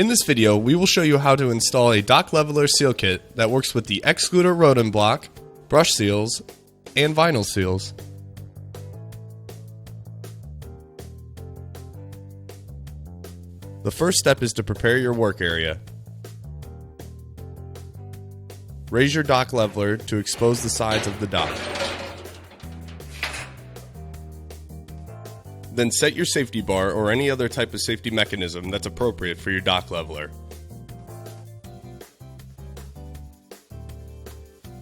In this video, we will show you how to install a dock leveler seal kit that works with the Xcluder rodent block, brush seals, and vinyl seals. The first step is to prepare your work area. Raise your dock leveler to expose the sides of the dock. Then set your safety bar or any other type of safety mechanism that's appropriate for your dock leveler.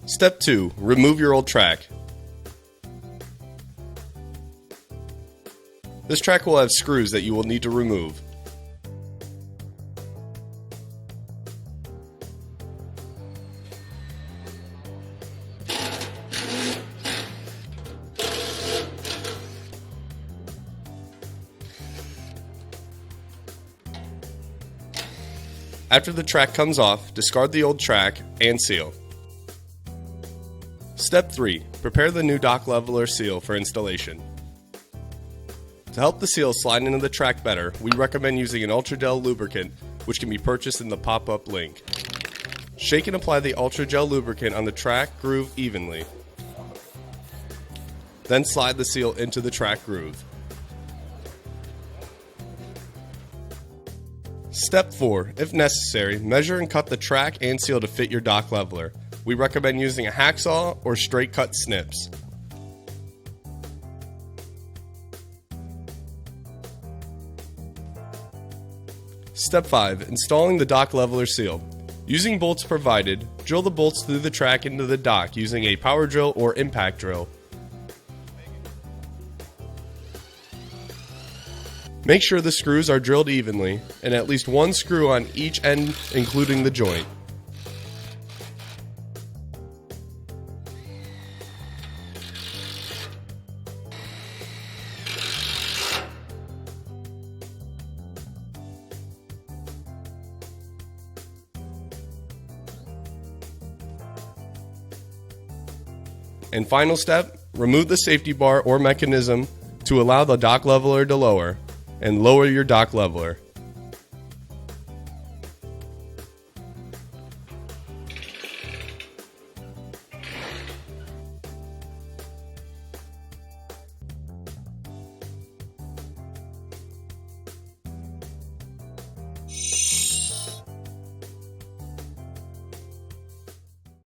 Step 2. Remove your old track. This track will have screws that you will need to remove. After the track comes off, discard the old track and seal. Step 3. Prepare the new dock leveler seal for installation. To help the seal slide into the track better, we recommend using an Ultra Gel lubricant, which can be purchased in the pop-up link. Shake and apply the Ultra Gel lubricant on the track groove evenly. Then slide the seal into the track groove. Step 4. If necessary, measure and cut the track and seal to fit your dock leveler. We recommend using a hacksaw or straight cut snips. Step 5. Installing the dock leveler seal. Using bolts provided, drill the bolts through the track into the dock using a power drill or impact drill. Make sure the screws are drilled evenly and at least one screw on each end, including the joint. And final step, remove the safety bar or mechanism to allow the dock leveler to lower, and lower your dock leveler.